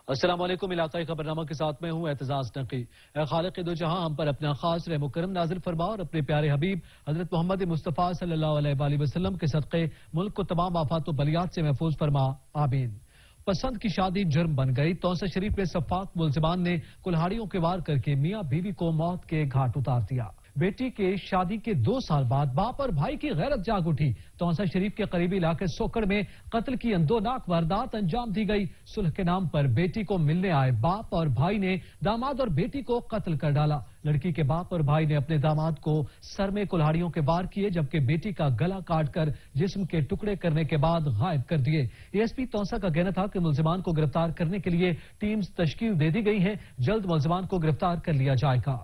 السلام علیکم، علاقائی خبرنامہ کے ساتھ میں ہوں اعتزاز نقی۔ اے خالق دو جہاں، ہم پر اپنا خاص رحم و کرم نازل فرما اور اپنے پیارے حبیب حضرت محمد مصطفیٰ صلی اللہ علیہ وآلہ وسلم کے صدقے ملک کو تمام آفات و بلیات سے محفوظ فرما، آمین۔ پسند کی شادی جرم بن گئی۔ توسہ شریف میں سفاک ملزمان نے کلہاڑیوں کے وار کر کے میاں بیوی کو موت کے گھاٹ اتار دیا۔ بیٹی کے شادی کے 2 سال بعد باپ اور بھائی کی غیرت جاگ اٹھی۔ توسہ شریف کے قریبی علاقے سوکڑ میں قتل کی اندوناک واردات انجام دی گئی۔ صلح کے نام پر بیٹی کو ملنے آئے باپ اور بھائی نے داماد اور بیٹی کو قتل کر ڈالا۔ لڑکی کے باپ اور بھائی نے اپنے داماد کو سر میں کلہاڑیوں کے وار کیے، جبکہ بیٹی کا گلا کاٹ کر جسم کے ٹکڑے کرنے کے بعد غائب کر دیے۔ ایس پی توسہ کا کہنا تھا کہ ملزمان کو گرفتار کرنے کے لیے ٹیمز تشکیل دے دی گئی ہیں، جلد ملزمان کو گرفتار کر لیا جائے گا۔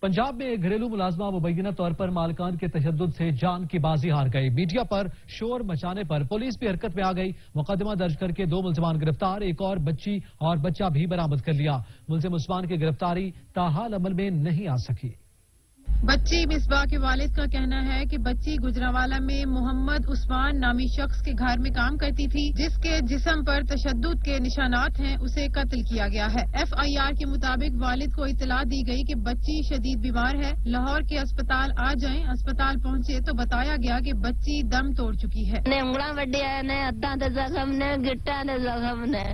پنجاب میں ایک گھریلو ملازمہ مبینہ طور پر مالکان کے تشدد سے جان کی بازی ہار گئی۔ میڈیا پر شور مچانے پر پولیس بھی حرکت میں آ گئی۔ مقدمہ درج کر کے 2 ملزمان گرفتار، ایک اور بچی اور بچہ بھی برآمد کر لیا۔ ملزم عثمان کی گرفتاری تاحال عمل میں نہیں آ سکی۔ بچی مصباح کے والد کا کہنا ہے کہ بچی گجرانوالہ میں محمد عثمان نامی شخص کے گھر میں کام کرتی تھی، جس کے جسم پر تشدد کے نشانات ہیں، اسے قتل کیا گیا ہے۔ FIR کے مطابق والد کو اطلاع دی گئی کہ بچی شدید بیمار ہے، لاہور کے اسپتال آ جائیں۔ اسپتال پہنچے تو بتایا گیا کہ بچی دم توڑ چکی ہے۔ انگڑا وڈیا نے ہاتھاں تے زخم نے، گٹاں تے زخم نے،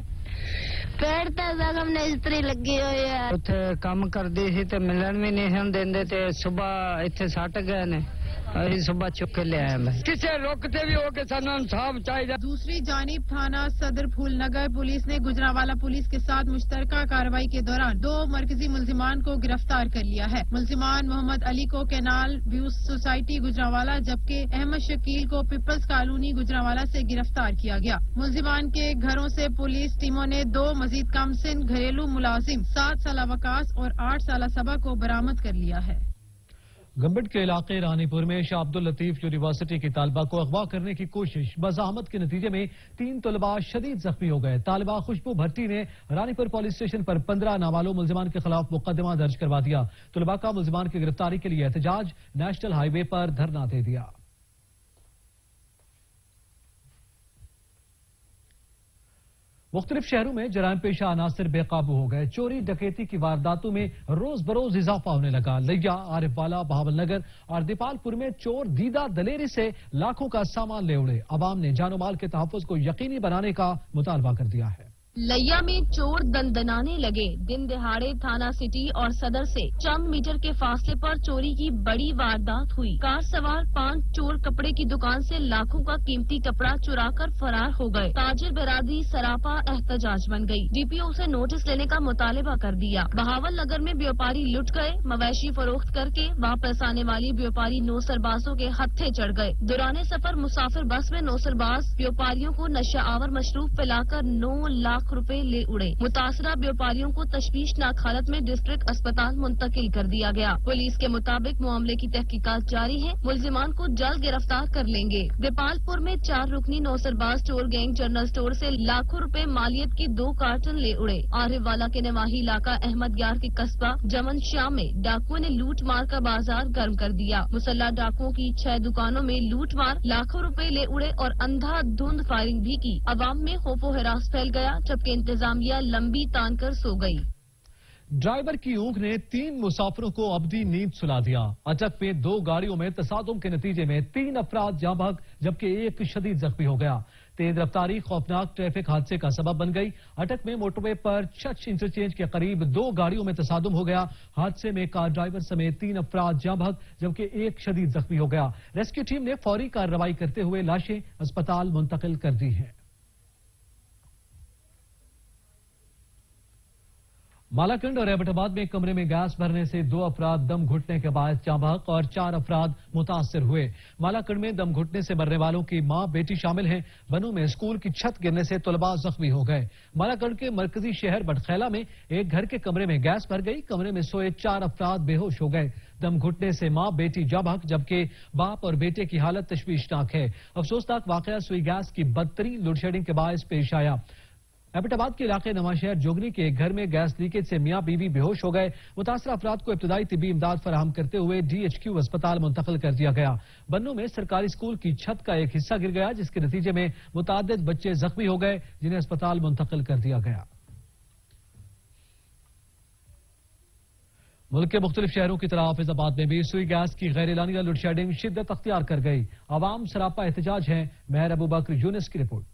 پیڑ تے زخم نے، استری لگی ہوئی ہے۔ اتھے کام کردی سی تے ملن بھی نہیں دیندے تے صبح اتھے سٹ گئے نے، اسی صبح چک کے لے آئے میں۔ کسے روکتے بھی ہو کہ سانوں انصاف چاہیے۔ دوسری جانب تھانہ صدر پھول نگر پولیس نے گجرانوالہ پولیس کے ساتھ مشترکہ کارروائی کے دوران 2 مرکزی ملزمان کو گرفتار کر لیا ہے۔ ملزمان محمد علی کو کینال ویوز سوسائٹی گجرانوالہ جبکہ احمد شکیل کو پیپلز کالونی گجرانوالہ سے گرفتار کیا گیا۔ ملزمان کے گھروں سے پولیس ٹیموں نے 2 مزید کم سن گھریلو ملازم 7 سالہ وکاس اور 8 سالہ صبا کو برآمد کر لیا ہے۔ گمبٹ کے علاقے رانی پور میں شاہ عبد اللطیف یونیورسٹی کی طالبہ کو اغوا کرنے کی کوشش، مزاحمت کے نتیجے میں 3 طلباء شدید زخمی ہو گئے۔ طالبہ خوشبو بھٹی نے رانی پور پولیس اسٹیشن پر 15 نامعلوم ملزمان کے خلاف مقدمہ درج کروا دیا۔ طلباء کا ملزمان کی گرفتاری کے لیے احتجاج، نیشنل ہائی وے پر دھرنا دے دیا۔ مختلف شہروں میں جرائم پیشہ عناصر بے قابو ہو گئے۔ چوری ڈکیتی کی وارداتوں میں روز بروز اضافہ ہونے لگا۔ لیا، عارف والا، بہاول نگر اور دیپال پور میں چور دیدہ دلیری سے لاکھوں کا سامان لے اڑے۔ عوام نے جان و مال کے تحفظ کو یقینی بنانے کا مطالبہ کر دیا ہے۔ لیا میں چور دندنانے لگے۔ دن دہاڑے تھانہ سٹی اور صدر سے چند میٹر کے فاصلے پر چوری کی بڑی واردات ہوئی۔ کار سوار 5 چور کپڑے کی دکان سے لاکھوں کا قیمتی کپڑا چرا کر فرار ہو گئے۔ تاجر برادری سراپا احتجاج بن گئی۔ DPO سے نوٹس لینے کا مطالبہ کر دیا۔ بہاول نگر میں بیوپاری لٹ گئے۔ مویشی فروخت کر کے واپس آنے والی بیوپاری 9 سربازوں کے ہتھے چڑھ گئے۔ دوران سفر مسافر بس میں 9 سرباز بیوپاریوں کو نشہ آور مشروب پلا کر 9 لاکھ روپے لے اڑے۔ متاثرہ بیوپاریوں کو تشویشناک حالت میں ڈسٹرکٹ اسپتال منتقل کر دیا گیا۔ پولیس کے مطابق معاملے کی تحقیقات جاری ہیں، ملزمان کو جلد گرفتار کر لیں گے۔ دیپال پور میں 4 رکنی 9 سرباز چور گینگ جنرل سٹور سے لاکھوں روپے مالیت کی 2 کارٹن لے اڑے۔ عارف والا کے نواحی علاقہ احمد یار کے قصبہ جمن شاہ میں ڈاکوؤں نے لوٹ مار کا بازار گرم کر دیا۔ مسلح ڈاکوؤں کی 6 دکانوں میں لوٹ مار، لاکھوں روپے لے اڑے اور اندھا دھند فائرنگ بھی کی۔ عوام میں خوف و ہراس پھیل گیا، جبکہ انتظامیہ لمبی تان کر سو گئی۔ ڈرائیور کی اونگ نے 3 مسافروں کو ابدی نیند سلا دیا۔ اٹک میں 2 گاڑیوں میں تصادم کے نتیجے میں 3 افراد جاں بحق جبکہ 1 شدید زخمی ہو گیا۔ تیز رفتاری خوفناک ٹریفک حادثے کا سبب بن گئی۔ اٹک میں موٹر وے پر چچ انٹرچینج کے قریب 2 گاڑیوں میں تصادم ہو گیا۔ حادثے میں کار ڈرائیور سمیت 3 افراد جاں بحق جبکہ 1 شدید زخمی ہو گیا۔ ریسکیو ٹیم نے فوری کارروائی کرتے ہوئے لاشیں اسپتال منتقل کر دی ہیں۔ مالاکنڈ اور ایبٹ آباد میں کمرے میں گیس بھرنے سے 2 افراد دم گھٹنے کے باعث جاں بحق اور 4 افراد متاثر ہوئے۔ مالاکنڈ میں دم گھٹنے سے مرنے والوں کی ماں بیٹی شامل ہیں۔ بنوں میں اسکول کی چھت گرنے سے طلباء زخمی ہو گئے۔ مالاکنڈ کے مرکزی شہر بٹخیلہ میں ایک گھر کے کمرے میں گیس بھر گئی۔ کمرے میں سوئے 4 افراد بے ہوش ہو گئے۔ دم گھٹنے سے ماں بیٹی جاں بحق جبکہ باپ اور بیٹے کی حالت تشویشناک ہے۔ افسوسناک واقعہ سوئی گیس کی بدترین لوڈ شیڈنگ کے باعث پیش آیا۔ एबटाबाद के इलाके नवाशहर जोगनी के एक घर में गैस लीकेज से मियां बीवी बेहोश हो गए। मुतासर अफराद को इब्तदाई तिब्बी इमदाद फराहम करते हुए DHQ अस्पताल मुंतकिल कर दिया गया। बन्नू में सरकारी स्कूल की छत का एक हिस्सा गिर गया, जिसके नतीजे में मुतादिद बच्चे जख्मी हो गए, जिन्हें अस्पताल मुंतकिल कर दिया गया। मुल्क के मुख्तलिफ शहरों की तरह हाफिजाबाद में भी सुई गैस की गैर एलानिया लोड शेडिंग शिद्दत अख्तियार कर गई। आवाम सरापा एहतजाज है। मेहर अबू बकर यूनिस की रिपोर्ट।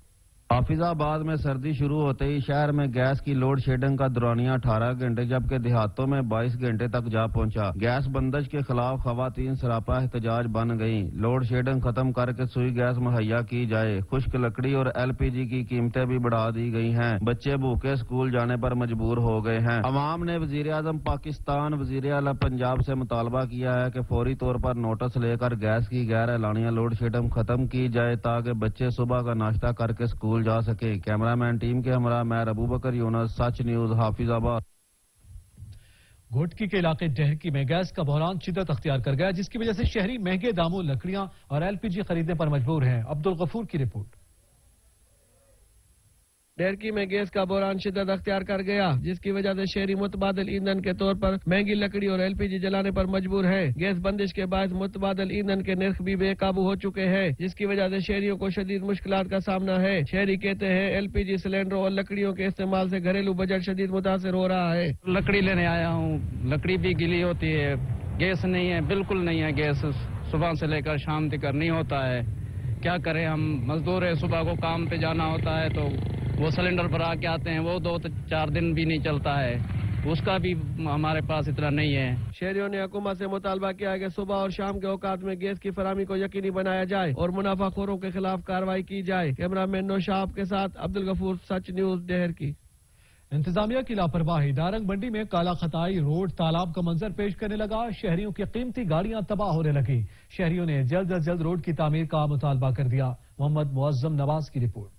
हाफिजाबाद में सर्दी शुरू होते ही शहर में गैस की लोड शेडिंग का दौरानिया 18 घंटे जबकि देहातों में 22 घंटे तक जा पहुंचा। गैस बंदिश के खिलाफ खवातीन सरापा एहतजाज बन गईं। लोड शेडिंग खत्म करके सुई गैस मुहैया की जाए। खुश्क लकड़ी और LPG की कीमतें भी बढ़ा दी गई हैं। बच्चे भूखे स्कूल जाने पर मजबूर हो गए हैं। अवाम ने वजीर आजम पाकिस्तान वजीर आला पंजाब से मुतालबा किया है कि फौरी तौर पर नोटिस लेकर गैस की गैर एलानिया लोड शेडिंग खत्म की जाए ताकि बच्चे सुबह का नाश्ता करके स्कूल जा सके। कैमरामैन टीम के हमरा मैं अबू बकर यूनुस, सच न्यूज, हाफिजाबाद। घोटकी के इलाके डहरकी में गैस का बहरान शिद्दत अख्तियार कर गया, जिसकी वजह से शहरी महंगे दामों लकड़ियां और LPG खरीदने पर मजबूर हैं। अब्दुल गफूर की रिपोर्ट। डहरकी में गैस का बहरान शिद्दत अख्तियार कर गया, जिसकी वजह से शहरी मुतबादिल ईंधन के तौर पर महंगी लकड़ी और LPG जलाने पर मजबूर है। गैस बंदिश के बाद मुतबादिल ईंधन के नर्ख भी बेकाबू हो चुके हैं, जिसकी वजह से शहरियों को शदीद मुश्किलात का सामना है। शहरी कहते हैं LPG सिलेंडरों और लकड़ियों के इस्तेमाल से घरेलू बजट शदीद मुतासर हो रहा है। लकड़ी लेने आया हूँ, लकड़ी भी गीली होती है, गैस नहीं है, बिल्कुल नहीं है गैस। सुबह से लेकर शाम तक नहीं होता है। क्या करें, हम मजदूर है, सुबह को काम पे जाना होता है तो वो सिलेंडर पर आके आते हैं, वो 2-4 दिन भी नहीं चलता है, उसका भी हमारे पास इतना नहीं है। शहरियों ने हुकूमत से मुतालबा किया है कि सुबह और शाम के औकात में गैस की फराहमी को यकीनी बनाया जाए और मुनाफाखोरों के खिलाफ कार्रवाई की जाए। कैमरामैन नौशाब के साथ अब्दुल गफूर, सच न्यूज, डहर की। इंतजामिया की लापरवाही। नारंग मंडी में काला खताई रोड तालाब का मंजर पेश करने लगा। शहरियों की कीमती गाड़ियां तबाह होने लगी। शहरियों ने जल्द अज जल्द रोड की तामीर का मुतालबा कर दिया। मोहम्मद मुअज्जम नवाज की रिपोर्ट।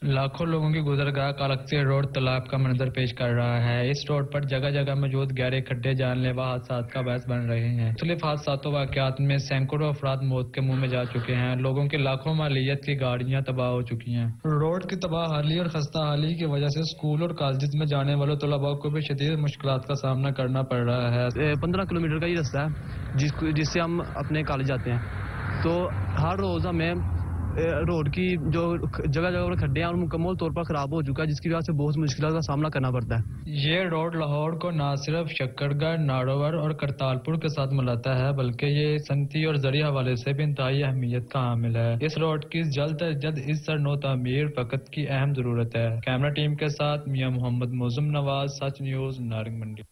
लाखों लोगों की गुजरगाह कालकसी रोड तालाब का मंजर पेश कर रहा है। इस रोड पर जगह जगह मौजूद गहरे खड्डे जानलेवा हादसात का बायस बन रहे हैं। मुख्तलिफ हादसातों वाकयात में सैकड़ों अफराद मौत के मुंह में जा चुके हैं। लोगों की लाखों मालियत की गाड़ियां तबाह हो चुकी हैं। रोड की तबाह और खस्ता हाली की वजह से स्कूल और कॉलेज में जाने वाले तलबा को भी शदीद मुश्किलात का सामना करना पड़ रहा है। 15 किलोमीटर का ही रास्ता है जिससे हम अपने कॉलेज जाते हैं, तो हर रोज हमें रोड की जो जगह जगह पर खड्डे हैं और मुकम्मल तौर पर खराब हो चुका है, जिसकी वजह से बहुत मुश्किलों का सामना करना पड़ता है। ये रोड लाहौर को न सिर्फ शक्करगढ़, नारोवर और करतालपुर के साथ मिलाता है, बल्कि ये सनती और जरिए हवाले से भी इंतहाई अहमियत का हामिल है। इस रोड की जल्द अज जल्द इस सर नो तामीर वक्त की अहम जरूरत है। कैमरा टीम के साथ मियां मोहम्मद मुअज्जम नवाज, सच न्यूज, नारंग मंडी।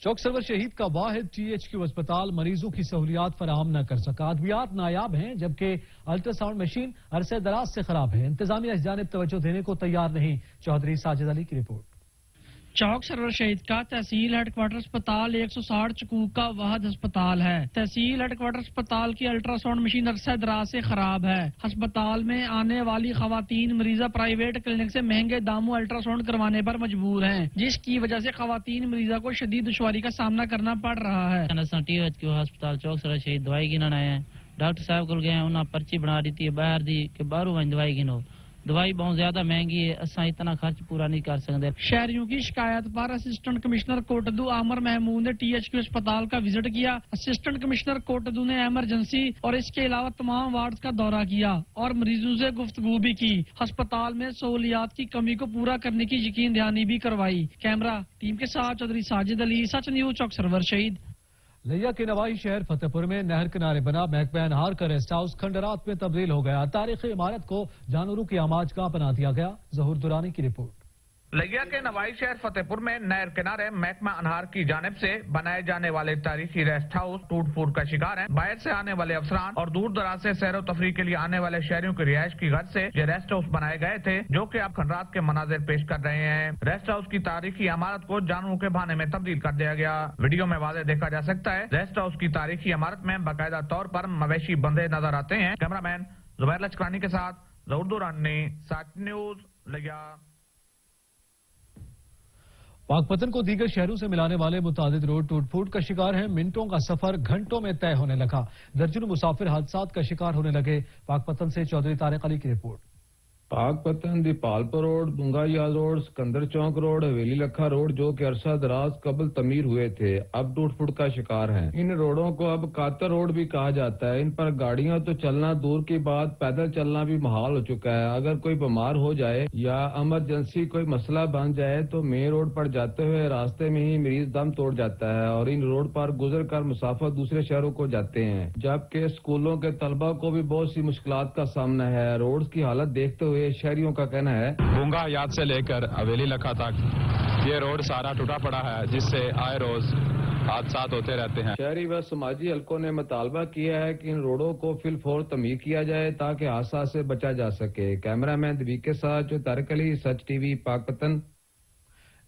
चौक सरवर शहीद का वाहिद THQ अस्पताल मरीजों की सहूलियात फराहम न कर सका। अद्वियात नायाब हैं, जबकि अल्ट्रासाउंड मशीन अरसे दराज से खराब है। इंतजामिया इस जानिब तवज्जो देने को तैयार नहीं। चौधरी साजिद अली की रिपोर्ट। चौक सरवर शहीद का तहसील हेडक्वार्टर अस्पताल 160 चकूक का वाहिद अस्पताल है। तहसील हेडक्वार्टर अस्पताल की अल्ट्रासाउंड मशीन अरसा दराज से खराब है। अस्पताल में आने वाली खवातीन मरीजा प्राइवेट क्लिनिक से महंगे दामों अल्ट्रासाउंड करवाने पर मजबूर हैं, जिसकी वजह से खवातीन मरीजा को शदीद दुश्वारी का सामना करना पड़ रहा है। अस्पताल चौक सरवर शहीद दवाई गिनन आए हैं, डॉक्टर साहब को गए, उन्हें पर्ची बना दी थी बाहर दी कि बाहरों दवाई गिनो। दवाई बहुत ज्यादा महंगी है, असा इतना खर्च पूरा नहीं कर सकते। शहरियों की शिकायत पर असिस्टेंट कमिश्नर कोटदू आमर महमूद ने THQ अस्पताल का विजिट किया। असिस्टेंट कमिश्नर कोटदू ने इमरजेंसी और इसके अलावा तमाम वार्ड का दौरा किया और मरीजों से गुफ्तगू भी की। अस्पताल में सहूलियात की कमी को पूरा करने की यकीन दहानी भी करवाई। कैमरा टीम के साथ चौधरी साजिद अली, सच न्यूज, चौक सरवर शहीद। लिया के नवाही शहर फतेहपुर में नहर किनारे बना महकमा अनहार का रेस्ट हाउस खंडरात में तब्दील हो गया। तारीखी इमारत को जानवरों की आमाज का बना दिया गया। जहूर दुरानी की रिपोर्ट। लिया के नवाही शहर फतेहपुर में नहर किनारे महकमा अनहार की जानिब से बनाए जाने वाले तारीखी रेस्ट हाउस टूट फूट का शिकार है। बाहर से आने वाले अफसरान और दूर दराज से सैर तफरी के लिए आने वाले शहरियों की रिहाइश की गर्ज से ये रेस्ट हाउस बनाए गए थे, जो कि अब खंडरात के मनाजिर पेश कर रहे हैं। रेस्ट हाउस की तारीखी इमारत को जानवरों के बहाने में तब्दील कर दिया गया। वीडियो में वाज़ेह देखा जा सकता है रेस्ट हाउस की तारीखी इमारत में बाकायदा तौर पर मवेशी बंधे नजर आते हैं। कैमरामैन जुबैर लचकानी के साथ जहूर दुरानी, सच न्यूज, लिया। पाकपतन को दीगर शहरों से मिलाने वाले मुतादिद रोड टूट फूट का शिकार हैं। मिनटों का सफर घंटों में तय होने लगा। दर्जनों मुसाफिर हादसात का शिकार होने लगे। पाकपतन से चौधरी तारिक अली की रिपोर्ट। पाक पतन दीपालपुर रोड, बुंगायाल रोड, सिकंदर चौक रोड, हवेली लखा रोड जो कि अरसा दराज कबल तमीर हुए थे, अब टूट फूट का शिकार हैं। इन रोडों को अब कातर रोड भी कहा जाता है। इन पर गाड़ियां तो चलना दूर की बात, पैदल चलना भी मुहाल हो चुका है। अगर कोई बीमार हो जाए या इमरजेंसी कोई मसला बन जाए तो मेन रोड पर जाते हुए रास्ते में ही मरीज दम तोड़ जाता है और इन रोड पर गुजर कर मुसाफिर दूसरे शहरों को जाते हैं, जबकि स्कूलों के तलबा को भी बहुत सी मुश्किलात का सामना है। रोड की हालत देखते हुए शहरियों का कहना है, बुंगायात से लेकर हवेली लखा तक ये रोड सारा टूटा पड़ा है, जिससे आए रोज हादसा होते रहते हैं। शहरी व समाजी हलकों ने मुतालबा किया है कि इन रोडों को फिलफौर तमीर किया जाए ताकि हादसा से बचा जा सके। कैमरामैन दबी के साथ जो तारिक अली, सच टीवी, पाकपतन।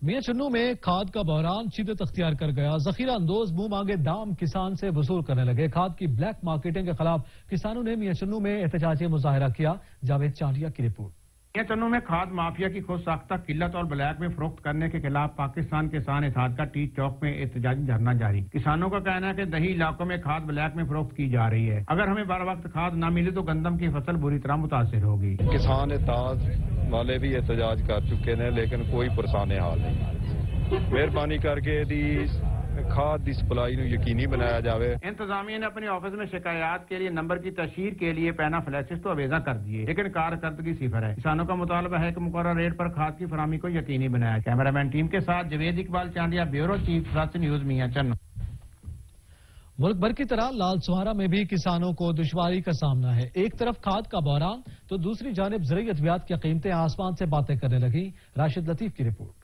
मियां चन्नू में खाद का बहरान शिद्दत अख्तियार कर गया। जखीरा अंदोज मुंह मांगे दाम किसान से वसूल करने लगे। खाद की ब्लैक मार्केटिंग के खिलाफ किसानों ने मियां चन्नू में एहतजाजी मुजाहरा किया। जावेद चांडिया की रिपोर्ट। मियां चन्नू में खाद माफिया की खुद साख्ता किल्लत और ब्लैक में फरोख्त करने के खिलाफ पाकिस्तान किसान इत्तेहाद का टी चौक में एहतजाजी धरना जारी। किसानों का कहना है कि दही इलाकों में खाद ब्लैक में फरोख्त की जा रही है। अगर हमें बर वक्त खाद न मिले तो गंदम की फसल बुरी तरह मुतासिर होगी। किसान इत्तेहाद वाले भी एहतजाज कर चुके हैं, लेकिन कोई पुरसाने हाल नहीं। मेहरबानी करके खाद की सप्लाई यकीनी बनाया जाए। इंतजामिया ने अपने ऑफिस में शिकायत के लिए नंबर की तशहीर के लिए पैना फ्लैशेस तो अवेजा कर दिए, लेकिन कारकर्दगी सिफर है। किसानों का मुतालबा है कि मुकर्रर रेट पर खाद की फरामी को यकीनी बनाया। कैमरामैन टीम के साथ जवेद इकबाल चांदिया, ब्यूरो चीफ, सच न्यूज, मियां चन्नू। मुल्क भर की तरह लालसुहारा में भी किसानों को दुश्वारी का सामना है। एक तरफ खाद का बहरान तो दूसरी जानिब ज़रूरी अद्वियात की कीमतें आसमान से बातें करने लगी। राशिद लतीफ की रिपोर्ट।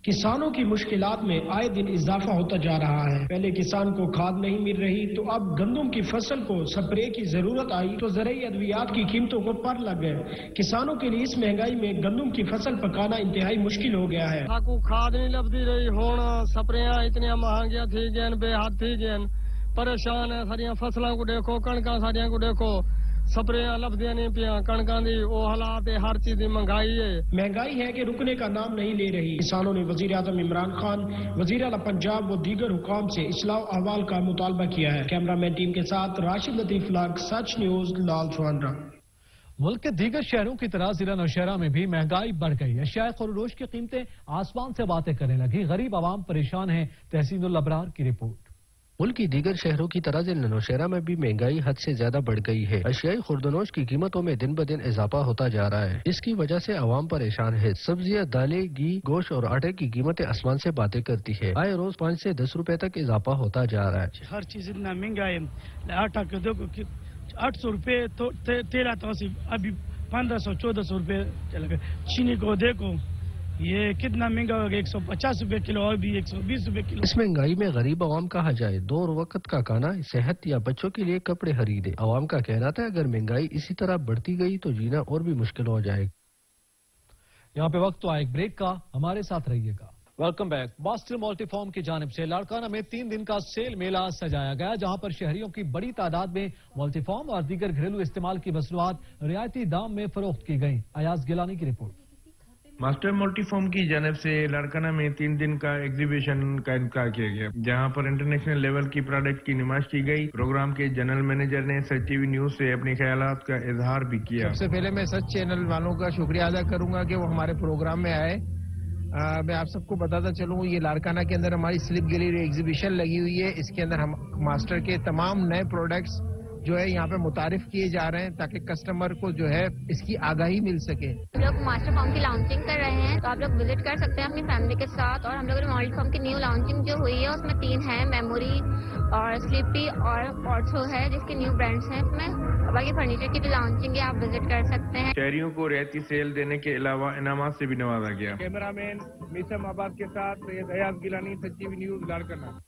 किसानों की मुश्किलात में आए दिन इजाफा होता जा रहा है। पहले किसान को खाद नहीं मिल रही तो अब गंदम की फसल को स्प्रे की जरूरत आई तो ज़रूरी अद्वियात की कीमतों को पर लग गए। किसानों के लिए इस महंगाई में गंदम की फसल पकाना इंतहाई मुश्किल हो गया है। खाद नहीं लभदी रही, होना स्प्रेयां इतनी महंगियां थी गए, बेहद थी गए, परेशान है। सारिया फसलों को देखो, कणका सारिया को देखो, स्प्रेयां लभदियां नहीं पिया, कणकां दी वो हालात है, हर चीज की महंगाई है। महंगाई है कि रुकने का नाम नहीं ले रही। किसानों ने वजीर आजम इमरान खान, वजीर आला पंजाब व दीगर हुकाम से इस्लाह अहवाल का मुतालबा किया है। कैमरामैन टीम के साथ राशिद लतीफ लाग, सच न्यूज, लालसुहारा। मुल्क के दीगर शहरों की तरह जिला नौशहरा में भी महंगाई बढ़ गई है। अशियाए खुरोश की कीमतें आसमान से बातें करने लगी। गरीब आवाम परेशान है। तहसीनुल अबरार की रिपोर्ट। मुल्क की दीगर शहरों की तरह जिला नौशहरा में भी महंगाई हद से ज्यादा बढ़ गई है। अशियाई खुर्दनोश की कीमतों में दिन ब दिन इजाफा होता जा रहा है। इसकी वजह से आवाम परेशान है। सब्जियां, दालें, घी, गोश्त और आटे की कीमतें आसमान से बातें करती है। आए रोज 5 से 10 रुपए तक इजाफा होता जा रहा है। हर चीज इतना महंगा है। आटा को देखो 800 रुपए, तो तेल आता अभी 1500-1400 रुपए चला गया। चीनी को देखो ये कितना महंगा हो गया, 150 रुपए किलो और भी 120 रुपए किलो। इस महंगाई में गरीब आवाम कहा जाए, 2 वक्त का खाना, सेहत या बच्चों के लिए कपड़े खरीदे। आवाम का कहना था अगर महंगाई इसी तरह बढ़ती गई तो जीना और भी मुश्किल हो जाएगा। यहाँ पे वक्त तो आए एक ब्रेक का, हमारे साथ रहिएगा। Welcome back. बॉस्टन मल्टीफॉर्म की जानिब से लाड़काना में 3 दिन का सेल मेला सजाया गया, जहां पर शहरियों की बड़ी तादाद में मल्टीफॉर्म और दीगर घरेलू इस्तेमाल की मसनूआत रियायती दाम में फरोख्त की गई। अयाज गिलानी की रिपोर्ट। मास्टर मल्टीफॉर्म की जानिब से लाड़काना में 3 दिन का एग्जीबिशन का इनकार किया गया, जहां पर इंटरनेशनल लेवल की प्रोडक्ट की नुमाइश की गई। प्रोग्राम के जनरल मैनेजर ने सच टीवी न्यूज से अपने ख्यालात का इजहार भी किया। सबसे पहले मैं सच चैनल वालों का शुक्रिया अदा करूंगा कि वो हमारे प्रोग्राम में आए। मैं आप सबको बताता चलूँ, ये लाड़काना के अंदर हमारी स्लिप गैलरी एग्जीबिशन लगी हुई है। इसके अंदर हम मास्टर के तमाम नए प्रोडक्ट्स जो है यहाँ पे मुतारिफ किए जा रहे हैं ताकि कस्टमर को जो है इसकी आगाही मिल सके। हम लोग मास्टर फॉर्म की लॉन्चिंग कर रहे हैं, तो आप लोग विजिट कर सकते हैं अपनी फैमिली के साथ। और हम लोग मॉडल फॉर्म की न्यू लॉन्चिंग जो हुई है उसमें 3 है, मेमोरी और स्लिपी और ऑर्थो है, जिसके न्यू ब्रांड्स हैं इसमें। बाकी फर्नीचर की भी लॉन्चिंग है, आप विजिट कर सकते हैं। शहरियों को रियायती सेल देने के अलावा इनामात से भी नवाजा गया। कैमरामैन मीसम आबाद के साथ Ayaz Gilani, Sach TV news, Larkana.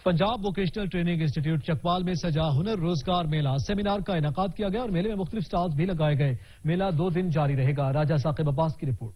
Punjab vocational training institute Chakwal में सजा हुनर रोजगार मेला सेमिनार का इनेकाद किया गया और मेले में मुख्तलिफ स्टॉल्स भी लगाए गए। मेला 2 दिन जारी रहेगा। राजा साकिब अब्बास की report.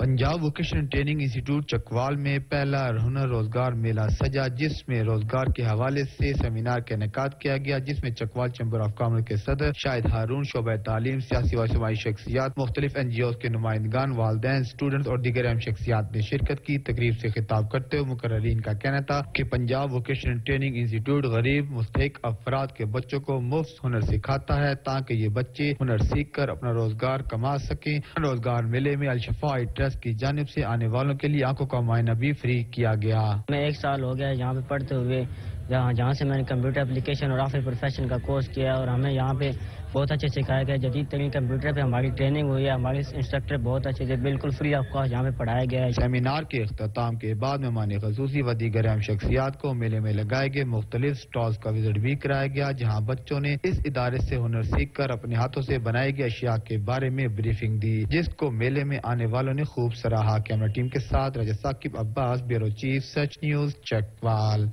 Punjab vocational training institute Chakwal में पहला हुनर रोजगार मेला सजा, जिसमें रोजगार के हवाले से सेमिनार का इनेकाद किया गया, जिसमें चकवाल चैम्बर ऑफ कॉमर्स के सदर शाहिद हारून, शोबा तालीम, सियासी व इज्तिमाई शख्सियात, मुख्तलिफ NGOs के नुमाइंदगान, वालिदैन, स्टूडेंट्स और दीगर अहम शख्सियात ने शिरकत की। तकरीब से खिताब करते हुए मुकर्ररीन का कहना था कि पंजाब वोकेशनल ट्रेनिंग इंस्टीट्यूट गरीब मुस्तहिक अफराद के बच्चों को मुफ्त हुनर सिखाता है ताकि ये बच्चे हुनर सीख कर अपना रोजगार कमा सकें। रोजगार मेले में अल-शफा ट्रस्ट की जानिब से आने वालों के लिए आंखों का मुआयना भी फ्री किया गया। मैं 1 साल हो गया यहाँ पे पढ़ते हुए, जहाँ से मैंने कंप्यूटर एप्लीकेशन और ऑफिस प्रोफेशन का कोर्स किया और हमें यहाँ पे बहुत अच्छे सिखाया गया। जदीद तरीन कंप्यूटर पे हमारी ट्रेनिंग हुई है, हमारे इंस्ट्रक्टर बहुत अच्छे थे, बिल्कुल फ्री ऑफ कॉस्ट यहाँ पे पढ़ाया गया है। सेमिनार के इख्तिताम के बाद मेहमान ख़ुसूसी व दीगर अहम शख्सियात को मेले में लगाए गए मुख्तलिफ स्टॉल्स का विजिट भी कराया गया, जहाँ बच्चों ने इस इदारे से हुनर सीख कर अपने हाथों से बनाई गई अशिया के बारे में ब्रीफिंग दी, जिसको मेले में आने वालों ने खूब सराहा। कैमरा टीम के साथ राजा साकिब अब्बास, ब्यूरो चीफ, सच न्यूज, चकवाल।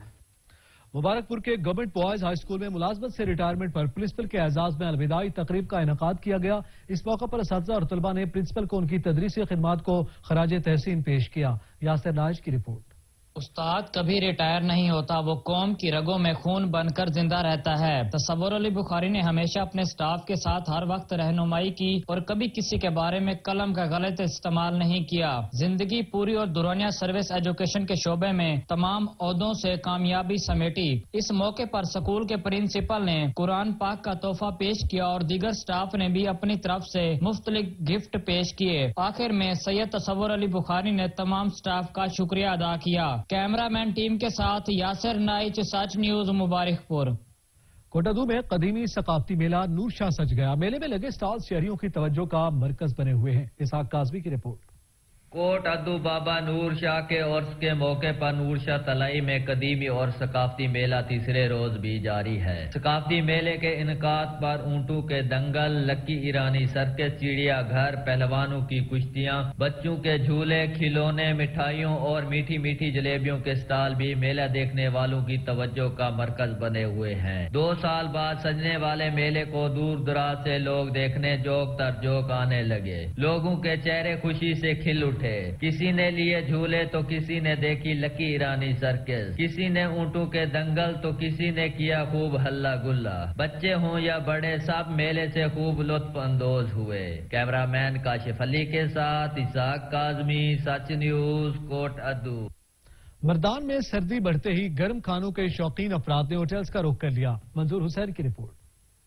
मुबारकपुर के गवर्नमेंट बॉयज हाई स्कूल में मुलाजमत से रिटायरमेंट पर प्रिंसिपल के एजाज में अलविदाई तकरीब का इनेकाद किया गया। इस मौके पर असातिज़ा और तलबा ने प्रिंसिपल को उनकी तदरीसी खिदमात को खराज तहसीन पेश किया। यासिर नाज की रिपोर्ट। उस्ताद कभी रिटायर नहीं होता, वो कौम की रगों में खून बनकर जिंदा रहता है। तसव्वुर अली बुखारी ने हमेशा अपने स्टाफ के साथ हर वक्त रहनुमाई की और कभी किसी के बारे में कलम का गलत इस्तेमाल नहीं किया। जिंदगी पूरी और दुरानिया सर्विस एजुकेशन के शोबे में तमाम ओहदों से कामयाबी समेटी। इस मौके पर स्कूल के प्रिंसिपल ने कुरान पाक का तोहफा पेश किया और दीगर स्टाफ ने भी अपनी तरफ से मुख्तलिफ गिफ्ट पेश किए। आखिर में सैयद तसव्वुर अली बुखारी ने तमाम स्टाफ का शुक्रिया अदा किया। कैमरामैन टीम के साथ यासिर नाइच, सच न्यूज, मुबारकपुर। कोटादू में कदीमी सकाफती मेला नूर शाह सज गया। मेले में लगे स्टॉल शहरियों की तवज्जो का मरकज बने हुए हैं। इसहाक काज़मी की रिपोर्ट। कोट अद्दू बाबा नूर शाह के उर्स के मौके पर नूर शाह तलाई में कदीमी और सकाफती मेला तीसरे रोज भी जारी है। सकाफती मेले के इनकाद पर ऊंटों के दंगल, लक्की ईरानी सर्कस, चिड़िया घर, पहलवानों की कुश्तियां, बच्चों के झूले, खिलौने, मिठाइयों और मीठी मीठी जलेबियों के स्टॉल भी मेला देखने वालों की तवज्जो का मरकज बने हुए हैं। 2 साल बाद सजने वाले मेले को दूर दराज से लोग देखने जोक तर जोक आने लगे। लोगों के चेहरे खुशी से खिल उठे। किसी ने लिए झूले तो किसी ने देखी लकी ईरानी सर्कस, किसी ने ऊंटों के दंगल तो किसी ने किया खूब हल्ला गुल्ला। बच्चे हों या बड़े सब मेले से खूब लुत्फ अंदोज हुए। कैमरामैन काशिफ अली के साथ इसहाक काज़मी, सच न्यूज, कोट अद्दू। मर्दान में सर्दी बढ़ते ही गर्म खानों के शौकीन अफराद ने होटल्स का रुख कर लिया। मंजूर हुसैन की रिपोर्ट।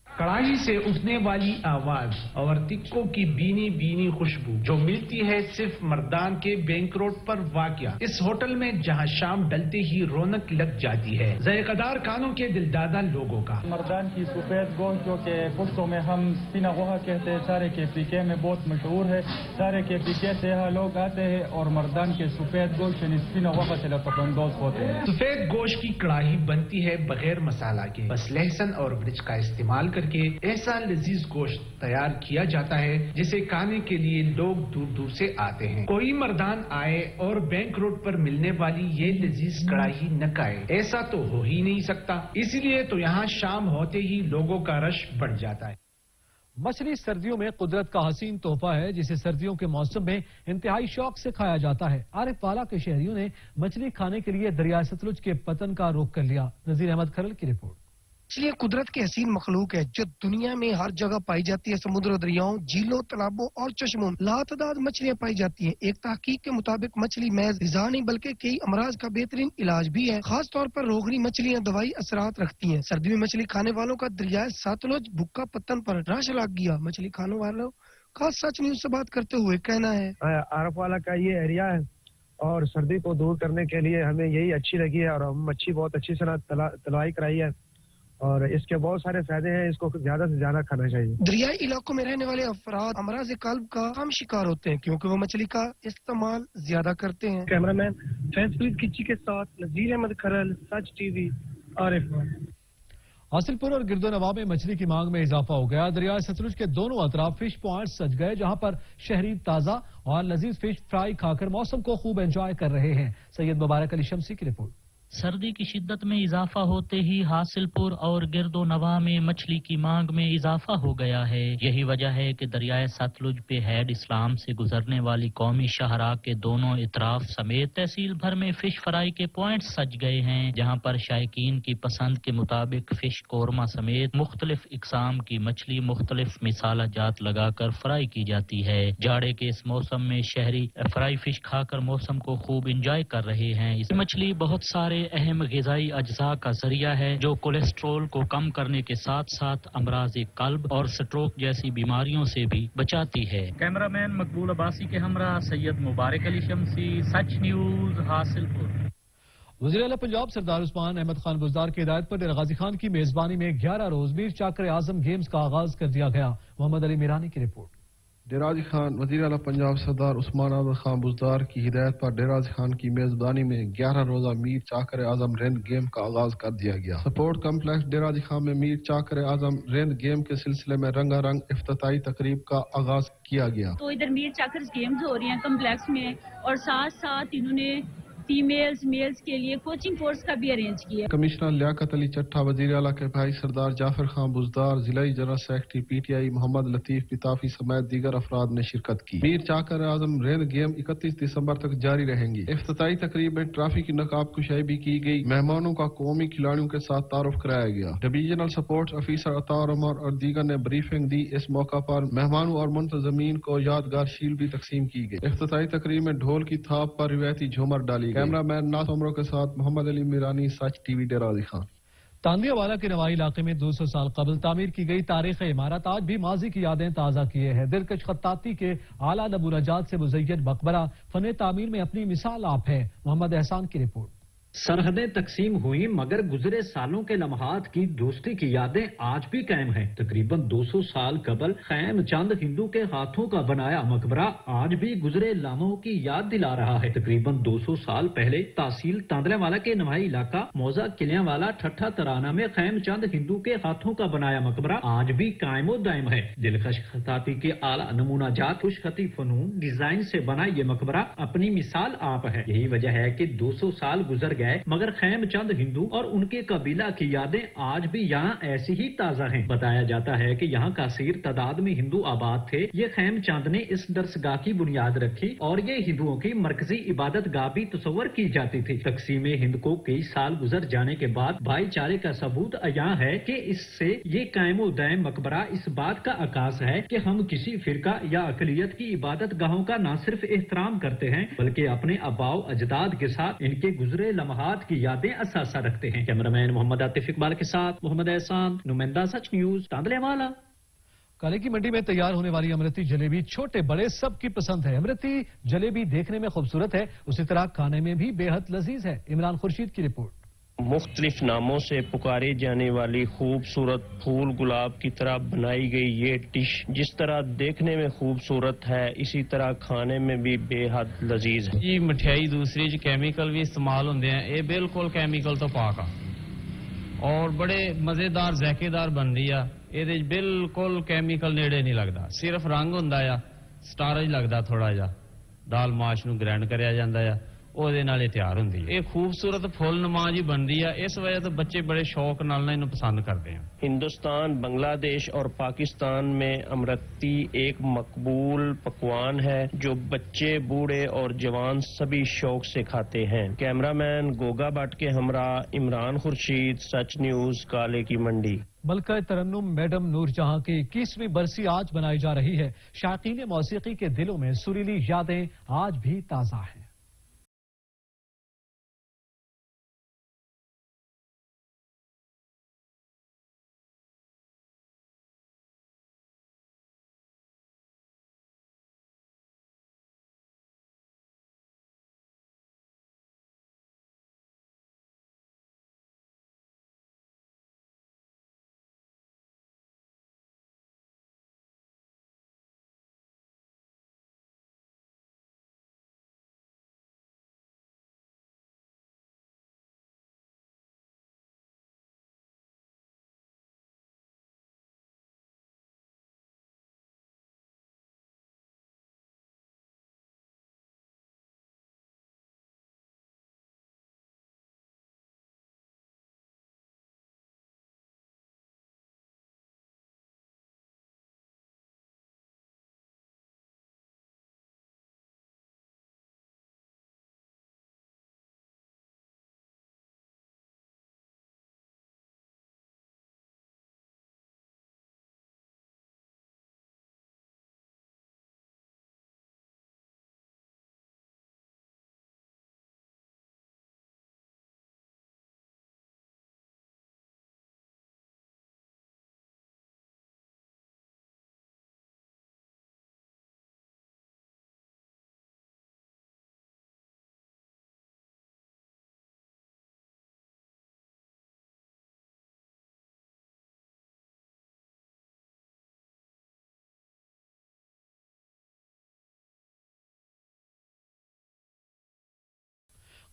कड़ाही से उठने वाली आवाज और तिक्कों की बीनी बीनी खुशबू जो मिलती है सिर्फ मर्दान के बैंक रोड पर वाक़या इस होटल में, जहां शाम ढलते ही रौनक लग जाती है ज़ायक़ेदार खानों के दिलदादा लोगों का। मर्दान की सफेद गोश्त जो के पुरसों में हम सीना गोहा कहते हैं, सारे के पीके में बहुत मशहूर है। सारे के पीके से यहाँ लोग आते हैं और मर्दान के सफेद गोश्त सीना गोहा से लुत्फ़अंदोज़ होते हैं। सफेद गोश्त की कड़ाही बनती है बगैर मसाला के, बस लहसुन और मिर्च का इस्तेमाल करके ऐसा लजीज गोश्त तैयार किया जाता है जिसे खाने के लिए लोग दूर दूर से आते हैं। कोई मर्दान आए और बैंक रोड पर मिलने वाली ये लजीज कड़ाही न खाए, ऐसा तो हो ही नहीं सकता। इसीलिए तो यहाँ शाम होते ही लोगों का रश बढ़ जाता है। मछली सर्दियों में कुदरत का हसीन तोहफा है, जिसे सर्दियों के मौसम में इंतहाई शौक से खाया जाता है। आरिफ वाला के शहरियों ने मछली खाने के लिए दरिया सतलुज के पतन का रुख कर लिया। नजीर अहमद खरल की रिपोर्ट। मछलियाँ कुदरत की हसीन मखलूक है जो दुनिया में हर जगह पाई जाती है। समुद्र, दरियाओं, झीलों, तालाबों और चश्मों में लातादाद मछलियाँ पाई जाती हैं। एक तहकीक के मुताबिक मछली महज ग़िज़ा नहीं बल्कि कई अमराज का बेहतरीन इलाज भी है। खास तौर पर रोगनी मछलियाँ दवाई असरात रखती हैं। सर्दी में मछली खाने वालों का दरिया सतलुज भुक्का पत्तन पर रश लग गया। मछली खाने वालों का सच न्यूज से बात करते हुए कहना है, आरफ वाला का ये एरिया है और सर्दी को दूर करने के लिए हमें यही अच्छी लगी है और हम मच्छी बहुत अच्छी से तलवाई कराई है और इसके बहुत सारे फायदे हैं। इसको ज्यादा से ज्यादा खाना चाहिए। दरियाई इलाकों में रहने वाले अफराद अमराज कल्ब का कम शिकार होते हैं क्योंकि वो मछली का इस्तेमाल ज्यादा करते हैं। कैमरामैन फैसलीद किच्ची के साथ नजीर अहमद खरल, सच टीवी, आरिफ। हासिलपुर और गिरदोनवा में मछली की मांग में इजाफा हो गया। दरिया सतलुज के दोनों अतराफ फिश पॉइंट सज गए, जहां पर शहरी ताजा और लजीज फिश फ्राई खाकर मौसम को खूब एंजॉय कर रहे हैं। सैयद मुबारक अली शमसी की रिपोर्ट। सर्दी की शिद्दत में इजाफा होते ही हासिलपुर और गिरदो नवाह में मछली की मांग में इजाफा हो गया है। यही वजह है कि दरियाए सतलुज पे हैड इस्लाम से गुजरने वाली कौमी शाहराह के दोनों इतराफ समेत तहसील भर में फिश फ्राई के पॉइंट सज गए हैं, जहां पर शायकीन की पसंद के मुताबिक फिश कोरमा समेत मुख्तलिफ इकसाम की मछली मुख्तलिफ मिसाला जात लगाकर फ्राई की जाती है। जाड़े के इस मौसम में शहरी फ्राई फिश खाकर मौसम को खूब इंजॉय कर रहे हैं। इस मछली बहुत सारे अहम ग़िज़ाई अज्जा का जरिया है जो कोलेस्ट्रोल को कम करने के साथ साथ अमराज कल्ब और स्ट्रोक जैसी बीमारियों से भी बचाती है। कैमरामैन मकबूल अब्बासी के हमरा सैयद मुबारक अली शमसी, सच न्यूज, हासिलपुर। वज़ीर आला पंजाब सरदार उस्मान अहमद खान बुज़दार की हिदायत पर डेरा गाजी खान की मेजबानी में 11 रोज मीर चाकर आजम गेम्स का आगाज कर दिया गया। मोहम्मद अली मीरानी की रिपोर्ट। डेराजी खान वज़ीर आला पंजाब सरदार उस्मान अहमद खान बुज़दार की हिदायत पर डेराजी खान की मेजबानी में 11 रोजा मीर चाकर आजम रेंद गेम का आगाज कर दिया गया। स्पोर्ट कम्प्लेक्स डेराजी खान में मीर चाकर आजम रेंद गेम के सिलसिले में रंगारंग इफ्तिताई तकरीब का आगाज किया गया। तो इधर मीर चाकर गेम्स हो रही हैं कम्प्लेक्स में और साथ साथ इन्होंने फीमेल्स मेल्स के लिए कोचिंग कोर्स का भी अरेंज किया। कमिश्नर लियाकत अली चट्टा, वज़ीर आला के भाई सरदार जाफर खान बुज़दार, जिलाई general secretary PTI Mohammad Latif Pitafi समेत दीगर अफराद ने शिरकत की। मीर चाकर आजम रेंद गेम 31 दिसंबर तक जारी रहेंगी। इफ्तिताई तकरीब में ट्रॉफी की नकाब कुशाई भी की गई। मेहमानों का कौमी खिलाड़ियों के साथ तारुफ कराया गया। डिवीजनल सपोर्ट ऑफिसर अतार उमर और दीगर ने ब्रीफिंग दी। इस मौका पर मेहमानों और मुंतजमीन को यादगार शील्ड भी तकसीम की गई। इफ्तिताई तकरीब में ढोल की थाप पर रिवायती झूमर डाली। कैमरामैन नाथ उमरों के साथ मोहम्मद अली मीरानी, सच टीवी डेराजी खान। तांदियावाला के नवाई इलाके में 200 साल कबल तामीर की गई तारीख इमारत आज भी माजी की यादें ताज़ा किए है। दिलकश खत्ताती के आला नमूनाजात से मुज़य्यन मकबरा फन तामीर में अपनी मिसाल आप है। मोहम्मद एहसान की रिपोर्ट। सरहदें तकसीम हुई मगर गुजरे सालों के लम्हात की दोस्ती की यादें आज भी कायम हैं। तकरीबन 200 साल कबल खैम चंद हिंदू के हाथों का बनाया मकबरा आज भी गुजरे लम्हों की याद दिला रहा है। तकरीबन 200 साल पहले तहसील तांदलावाला के नवाई इलाका मौजा किलियांवाला ठट्ठा तराना में खैम चंद हिंदू के हाथों का बनाया मकबरा आज भी कायमो दायम है। दिलकश खताती के आला नमूना जात खुशखती फनून डिजाइन से बना ये मकबरा अपनी मिसाल आप है। यही वजह है कि 200 साल गुजर मगर खैम चंद हिंदू और उनके कबीला की यादें आज भी यहाँ ऐसी ही ताजा हैं। बताया जाता है कि यहाँ कासीर तादाद में हिंदू आबाद थे। ये खैम चंद ने इस दरसगाह की बुनियाद रखी और ये हिंदुओं की मरकजी इबादत गाह भी तस्वर की जाती थी। तकसीम हिंद को कई साल गुजर जाने के बाद भाईचारे का सबूत यहाँ है कि इससे ये कायमो दायम मकबरा इस बात का आकाश है कि हम किसी फिरका या अकलियत की इबादत गाहों का न सिर्फ एहतराम करते हैं बल्कि अपने आबाओ अजदाद के साथ इनके गुजरे लम्हात की यादें असासा रखते हैं। कैमरामैन मोहम्मद आतिफ इकबाल के साथ मोहम्मद एहसान, नुमाइंदा सच न्यूज, तांदलेवाला। काले की मंडी में तैयार होने वाली अमृती जलेबी छोटे बड़े सबकी पसंद है। अमृती जलेबी देखने में खूबसूरत है, उसी तरह खाने में भी बेहद लजीज है। इमरान खुर्शीद की रिपोर्ट। मुख्तलिफ नामों से पुकारी जाने वाली खूबसूरत फूल गुलाब की तरह बनाई गई ये डिश जिस तरह देखने में खूबसूरत है इसी तरह खाने में भी बेहद लजीज है। ये मिठाई दूसरी जो केमिकल भी इस्तेमाल होंगे हैं ये बिल्कुल केमिकल तो पाक आ और बड़े मजेदार ज़ायकेदार बन रही है। ये बिल्कुल केमिकल नेड़े नहीं लगता, सिर्फ रंग होंदा आ, स्टारज लगता थोड़ा जा दाल माश नूं ग्रैंड करया जांदा आ ਉਹਦੇ ਨਾਲ ਇਹ ਤਿਆਰ ਹੁੰਦੀ ਹੈ। ਇਹ ਖੂਬਸੂਰਤ ਫੁੱਲ ਨਮਾ ਜੀ ਬਣਦੀ ਆ, ਇਸ ਵਜ੍ਹਾ ਤੋਂ ਬੱਚੇ बड़े शौक नाल ਇਹਨੂੰ पसंद करते हैं। हिंदुस्तान, बांग्लादेश और पाकिस्तान में अमृती एक मकबूल पकवान है जो बच्चे, बूढ़े और जवान सभी शौक से खाते हैं। कैमरामैन गोगा भट्ट के हमरा इमरान खुर्शीद, सच न्यूज, काले की मंडी। मलका तरन्नुम मैडम नूरजहां की 21वीं बरसी आज मनाई जा रही है। शाकीन मौसीकी के दिलों में सुरीली यादें आज भी ताज़ा हैं।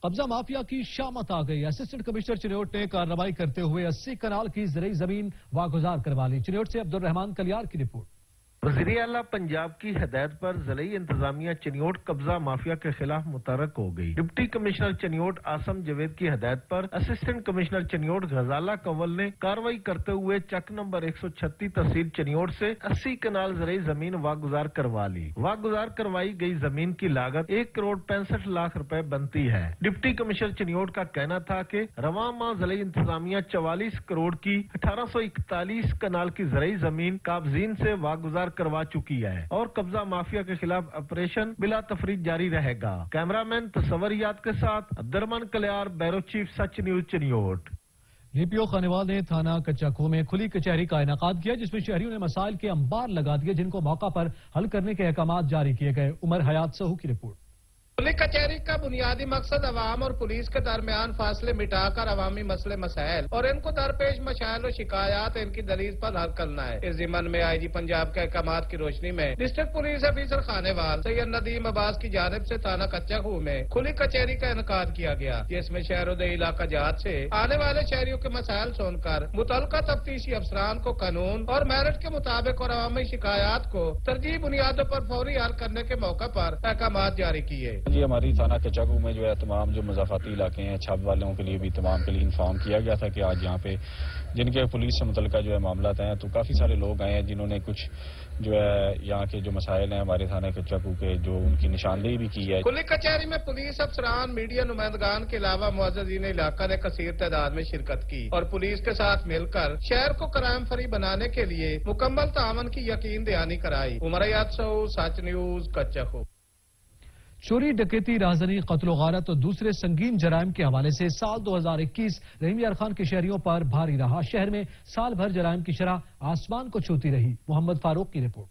قبضہ مافیا کی شامت آ گئی. اسسٹنٹ کمشنر چنیوٹ نے کارروائی کرتے ہوئے 80 کنال کی زرعی زمین واگزار کروا لی. چنیوٹ سے عبدالرحمان کلیار کی رپورٹ. وزیر اعلیٰ پنجاب کی ہدایت پر ضلعی انتظامیہ چنیوٹ قبضہ مافیا کے خلاف متحرک ہو گئی. ڈپٹی کمشنر چنیوٹ آسم جاوید کی ہدایت پر اسسٹنٹ کمشنر چنیوٹ غزالہ کنول نے کارروائی کرتے ہوئے چک نمبر 136 تحصیل چنیوٹ سے 80 کنال زرعی زمین واگزار کروا لی. واگزار کروائی گئی زمین کی لاگت 1 کروڑ 65 لاکھ روپے بنتی ہے. ڈپٹی کمشنر چنیوٹ کا کہنا تھا کہ رواں ماہ ضلعی انتظامیہ 44 کروڑ کی 1841 کنال کی زرعی زمین قابضین سے واگزار کروا چکی ہے اور قبضہ مافیا کے خلاف آپریشن بلا تفریق جاری رہے گا. کیمرامین تصوریات کے ساتھ عبدالرحمان کلیار، بیورو چیف سچ نیوز چنیوٹ. ڈی پی او خانیوال نے تھانہ کچاکو میں کھلی کچہری کا انعقاد کیا جس میں شہریوں نے مسائل کے انبار لگا دیے جن کو موقع پر حل کرنے کے احکامات جاری کیے گئے. عمر حیات سہو کی رپورٹ. کھلی کچہری کا بنیادی مقصد عوام اور پولیس کے درمیان فاصلے مٹا کر عوامی مسئلے مسائل اور ان کو درپیش مسائل و شکایات ان کی دلیل پر حل کرنا ہے. اس ضمن میں آئی جی پنجاب کے احکامات کی روشنی میں ڈسٹرکٹ پولیس آفیسر خانیوال سید ندیم عباس کی جانب سے تھانہ کچاکو میں کھلی کچہری کا انعقاد کیا گیا جس میں شہر و دیہی علاقہ جات سے آنے والے شہریوں کے مسائل سن کر متعلقہ تفتیشی افسران کو قانون اور میرٹ کے مطابق اور عوامی شکایات کو ترجیحی بنیادوں پر فوری حل کرنے کے موقع پر احکامات جاری کیے. جی ہماری تھانہ کچاکو میں جو ہے تمام جو مضافاتی علاقے ہیں چھاپ والوں کے لیے بھی تمام کے لیے انفارم کیا گیا تھا کہ آج یہاں پہ جن کے پولیس سے متعلقہ جو ہے معاملات ہیں تو کافی سارے لوگ آئے ہیں جنہوں نے کچھ جو ہے یہاں کے جو مسائل ہیں ہمارے تھانہ کچاکو کے جو ان کی نشاندہی بھی کی ہے. کھلی کچہری میں پولیس افسران، میڈیا نمائندگان کے علاوہ معززین علاقہ نے کثیر تعداد میں شرکت کی اور پولیس کے ساتھ مل کر شہر کو کرائم فری بنانے کے لیے مکمل تعاون کی یقین دہانی کرائی. عمر حیات سہو، سچ نیوز، کچاکو. چوری، ڈکیتی، رازنی، قتل و غارت اور دوسرے سنگین جرائم کے حوالے سے سال 2021 رحیم یار خان کے شہریوں پر بھاری رہا. شہر میں سال بھر جرائم کی شرح آسمان کو چھوتی رہی. محمد فاروق کی رپورٹ.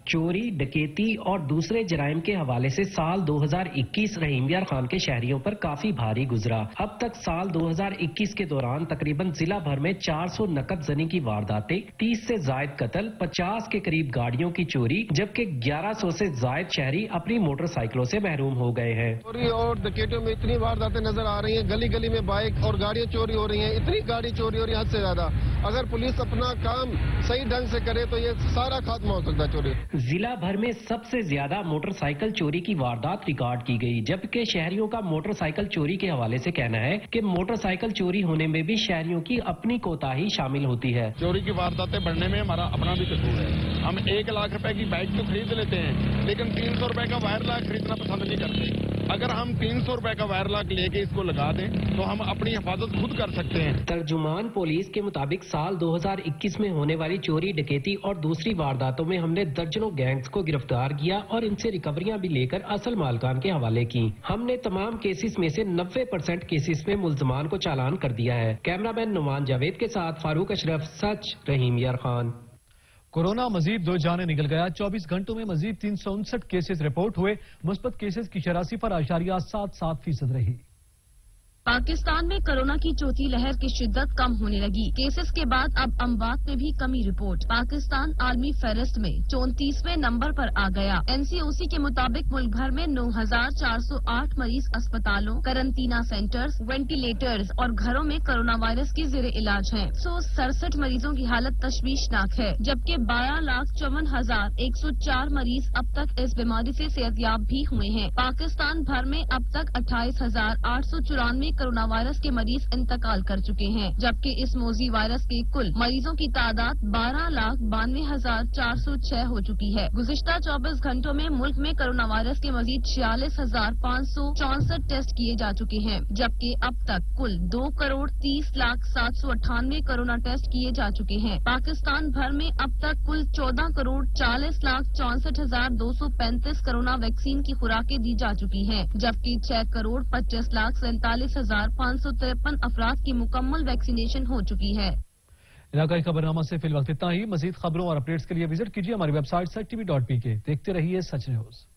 چوری، ڈکیتی اور دوسرے جرائم کے حوالے سے سال 2021 رحیم یار خان کے شہریوں پر کافی بھاری گزرا. اب تک سال 2021 کے دوران تقریباً ضلع بھر میں 400 نقد زنی کی وارداتیں، 30 سے زائد قتل، 50 کے قریب گاڑیوں کی چوری، جبکہ 1100 سے زائد شہری اپنی موٹر سائیکلوں سے محروم ہو گئے ہیں. چوری اور ڈکیتوں میں اتنی وارداتیں نظر آ رہی ہیں، گلی گلی میں بائک اور گاڑیاں چوری ہو رہی ہیں، اتنی گاڑی چوری ہو رہی ہے حد سے زیادہ. اگر پولیس اپنا کام صحیح ڈھنگ سے کرے تو یہ سارا خاتمہ ہو سکتا ہے. چوری ضلع بھر میں سب سے زیادہ موٹر سائیکل چوری کی واردات ریکارڈ کی گئی، جبکہ شہریوں کا موٹر سائیکل چوری کے حوالے سے کہنا ہے کہ موٹر سائیکل چوری ہونے میں بھی شہریوں کی اپنی کوتاہی شامل ہوتی ہے. چوری کی وارداتیں بڑھنے میں ہمارا اپنا بھی قصور ہے. ہم 1 لاکھ روپے کی بائک تو خرید لیتے ہیں لیکن 300 روپے کا وائر لاک خریدنا پسند نہیں کرتے. اگر ہم 300 روپے کا وائر لاک لے کے اس کو لگا دیں تو ہم اپنی حفاظت خود کر سکتے ہیں. ترجمان پولیس کے مطابق سال 2021 میں ہونے والی چوری، ڈکیتی اور دوسری وارداتوں میں ہم نے درجنوں گینگز کو گرفتار کیا اور ان سے ریکوریاں بھی لے کر اصل مالکان کے حوالے کی. ہم نے تمام کیسز میں سے 90% کیسز میں ملزمان کو چالان کر دیا ہے. کیمرہ مین نعمان جاوید کے ساتھ فاروق اشرف، سچ، رحیم یار خان. کورونا مزید 2 جانیں نکل گیا. 24 گھنٹوں میں مزید 359 کیسز رپورٹ ہوئے. مثبت کیسز کی شرح 0.77% رہی. پاکستان میں کورونا کی چوتھی لہر کی شدت کم ہونے لگی. کیسز کے بعد اب اموات میں بھی کمی رپورٹ. پاکستان عالمی فہرست میں 34ویں نمبر پر آ گیا. NCOC کے مطابق ملک بھر میں 9408 مریض اسپتالوں، قرنطینہ سینٹرز، وینٹیلیٹرز اور گھروں میں کورونا وائرس کی زیر علاج ہیں. 167 مریضوں کی حالت تشویشناک ہے، جبکہ 12,54,104 مریض اب تک اس بیماری سے صحت یاب بھی ہوئے ہیں. پاکستان بھر میں اب تک 28,894 کورونا وائرس کے مریض انتقال کر چکے ہیں، جبکہ اس موذی وائرس کے کل مریضوں کی تعداد 12,92,406 ہو چکی ہے. گزشتہ 24 گھنٹوں میں ملک میں کورونا وائرس کے مزید 46,564 ٹیسٹ کیے جا چکے ہیں، جبکہ اب تک کل 2,30,00,798 کورونا ٹیسٹ کیے جا چکے ہیں. پاکستان بھر میں اب تک کل 14,40,64,235 کورونا ویکسین کی خوراکیں دی جا چکی ہیں، جبکہ 6,25,47,45,553 افراد کی مکمل ویکسینیشن ہو چکی ہے. علاقائی خبرنامہ سے فی الوقت اتنا ہی. مزید خبروں اور اپڈیٹس کے لیے وزٹ کیجیے ہماری ویب سائٹ sach.tv.pk. دیکھتے رہیے سچ نیوز.